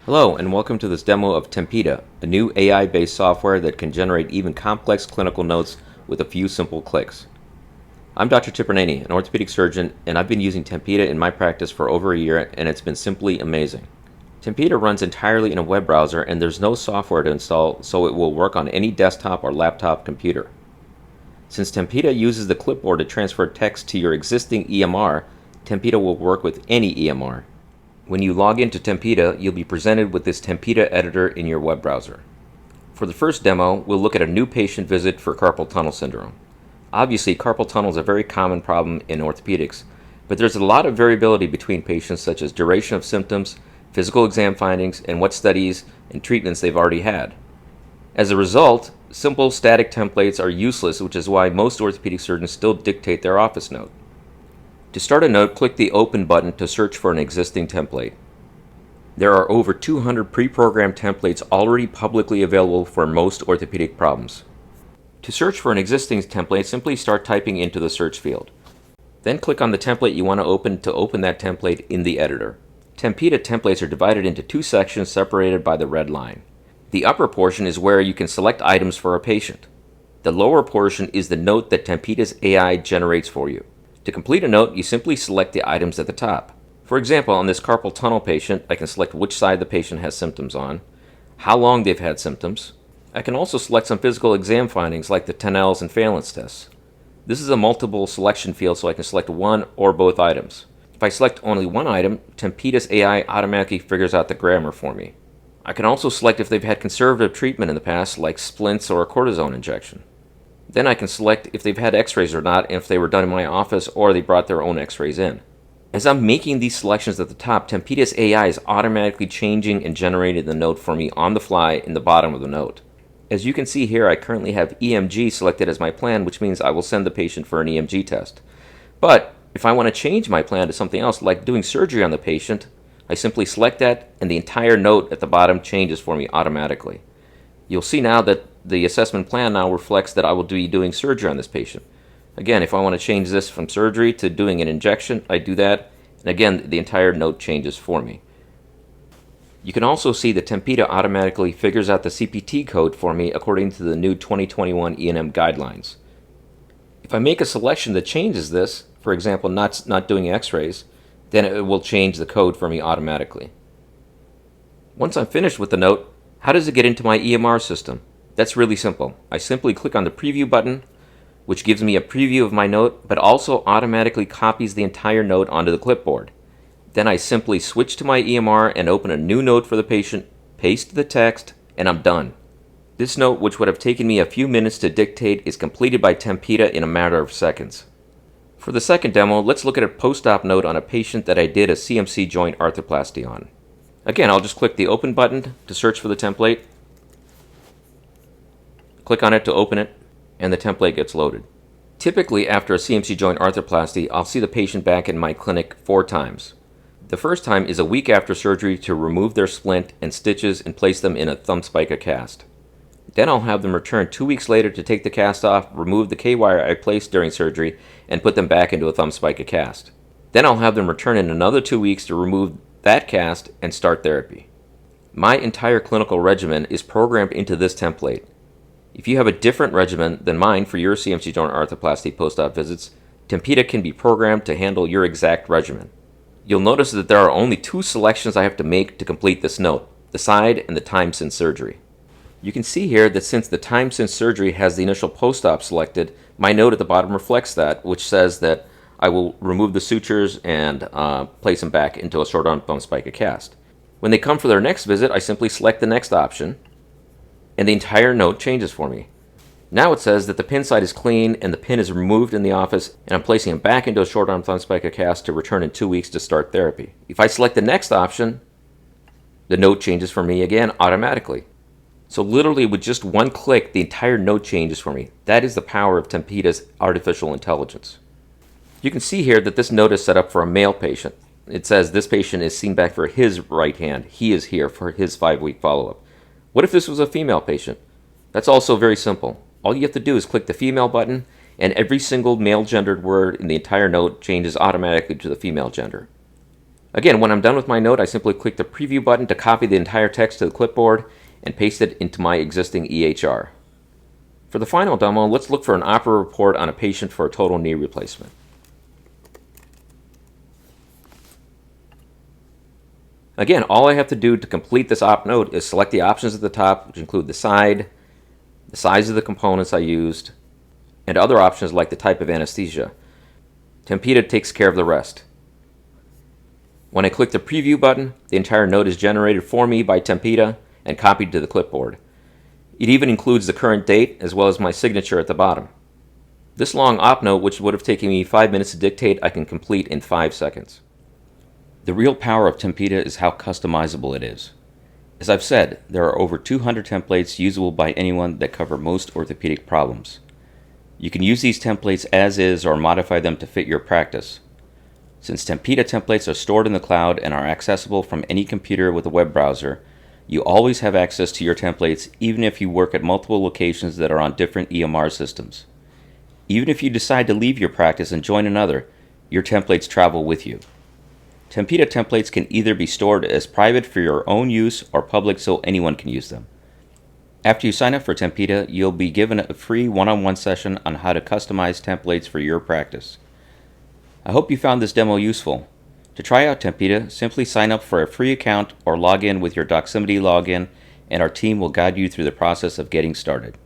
Hello, and welcome to this demo of Tempida, a new AI-based software that can generate even complex clinical notes with a few simple clicks. I'm Dr. Tipernani, an orthopedic surgeon, and I've been using Tempida in my practice for over a year, and it's been simply amazing. Tempida runs entirely in a web browser, and there's no software to install, so it will work on any desktop or laptop computer. Since Tempida uses the clipboard to transfer text to your existing EMR, Tempida will work with any EMR. When you log into Tempida, you'll be presented with this Tempida editor in your web browser. For the first demo, we'll look at a new patient visit for carpal tunnel syndrome. Obviously, carpal tunnel is a very common problem in orthopedics, but there's a lot of variability between patients, such as duration of symptoms, physical exam findings, and what studies and treatments they've already had. As a result, simple static templates are useless, which is why most orthopedic surgeons still dictate their office note. To start a note, click the Open button to search for an existing template. There are over 200 pre-programmed templates already publicly available for most orthopedic problems. To search for an existing template, simply start typing into the search field. Then click on the template you want to open that template in the editor. Tempida templates are divided into two sections separated by the red line. The upper portion is where you can select items for a patient. The lower portion is the note that Tempida's AI generates for you. To complete a note, you simply select the items at the top. For example, on this carpal tunnel patient, I can select which side the patient has symptoms on, how long they've had symptoms. I can also select some physical exam findings like the Tenell's and Phalen's tests. This is a multiple selection field, so I can select one or both items. If I select only one item, Tempida's AI automatically figures out the grammar for me. I can also select if they've had conservative treatment in the past, like splints or a cortisone injection. Then I can select if they've had x-rays or not, and if they were done in my office or they brought their own x-rays in. As I'm making these selections at the top, Tempida's AI is automatically changing and generating the note for me on the fly in the bottom of the note. As you can see here, I currently have EMG selected as my plan, which means I will send the patient for an EMG test. But if I want to change my plan to something else, like doing surgery on the patient, I simply select that, and the entire note at the bottom changes for me automatically. You'll see now that the assessment plan now reflects that I will be doing surgery on this patient. Again, if I want to change this from surgery to doing an injection, I do that, and again, the entire note changes for me. You can also see that Tempida automatically figures out the CPT code for me according to the new 2021 E&M guidelines. If I make a selection that changes this, for example, not doing x-rays, then it will change the code for me automatically. Once I'm finished with the note, how does it get into my EMR system? That's really simple. I simply click on the preview button, which gives me a preview of my note, but also automatically copies the entire note onto the clipboard. Then I simply switch to my EMR and open a new note for the patient, paste the text, and I'm done. This note, which would have taken me a few minutes to dictate, is completed by Tempida in a matter of seconds. For the second demo, let's look at a post-op note on a patient that I did a CMC joint arthroplasty on. Again, I'll just click the Open button to search for the template. Click on it to open it, and the template gets loaded. Typically, after a CMC joint arthroplasty, I'll see the patient back in my clinic 4 times. The first time is a week after surgery to remove their splint and stitches and place them in a thumb spica cast. Then I'll have them return 2 weeks later to take the cast off, remove the K-wire I placed during surgery, and put them back into a thumb spica cast. Then I'll have them return in another 2 weeks to remove that cast and start therapy. My entire clinical regimen is programmed into this template. If you have a different regimen than mine for your CMC joint arthroplasty post-op visits, Tempida can be programmed to handle your exact regimen. You'll notice that there are only 2 selections I have to make to complete this note, the side and the time since surgery. You can see here that since the time since surgery has the initial post-op selected, my note at the bottom reflects that, which says that I will remove the sutures and place them back into a short-arm thumb spica cast. When they come for their next visit, I simply select the next option, and the entire note changes for me. Now it says that the pin side is clean and the pin is removed in the office, and I'm placing him back into a short-arm thumb spica cast to return in 2 weeks to start therapy. If I select the next option, the note changes for me again automatically. So literally with just one click, the entire note changes for me. That is the power of Tempida's artificial intelligence. You can see here that this note is set up for a male patient. It says this patient is seen back for his right hand. He is here for his 5-week follow-up. What if this was a female patient? That's also very simple. All you have to do is click the female button, and every single male gendered word in the entire note changes automatically to the female gender. Again, when I'm done with my note, I simply click the preview button to copy the entire text to the clipboard and paste it into my existing EHR. For the final demo, let's look for an opera report on a patient for a total knee replacement. Again, all I have to do to complete this op note is select the options at the top, which include the size of the components I used, and other options like the type of anesthesia. Tempida takes care of the rest. When I click the preview button, the entire note is generated for me by Tempida and copied to the clipboard. It even includes the current date as well as my signature at the bottom. This long op note, which would have taken me 5 minutes to dictate, I can complete in 5 seconds. The real power of Tempida is how customizable it is. As I've said, there are over 200 templates usable by anyone that cover most orthopedic problems. You can use these templates as is or modify them to fit your practice. Since Tempida templates are stored in the cloud and are accessible from any computer with a web browser, you always have access to your templates even if you work at multiple locations that are on different EMR systems. Even if you decide to leave your practice and join another, your templates travel with you. Tempida templates can either be stored as private for your own use or public so anyone can use them. After you sign up for Tempida, you'll be given a free one-on-one session on how to customize templates for your practice. I hope you found this demo useful. To try out Tempida, simply sign up for a free account or log in with your Doximity login, and our team will guide you through the process of getting started.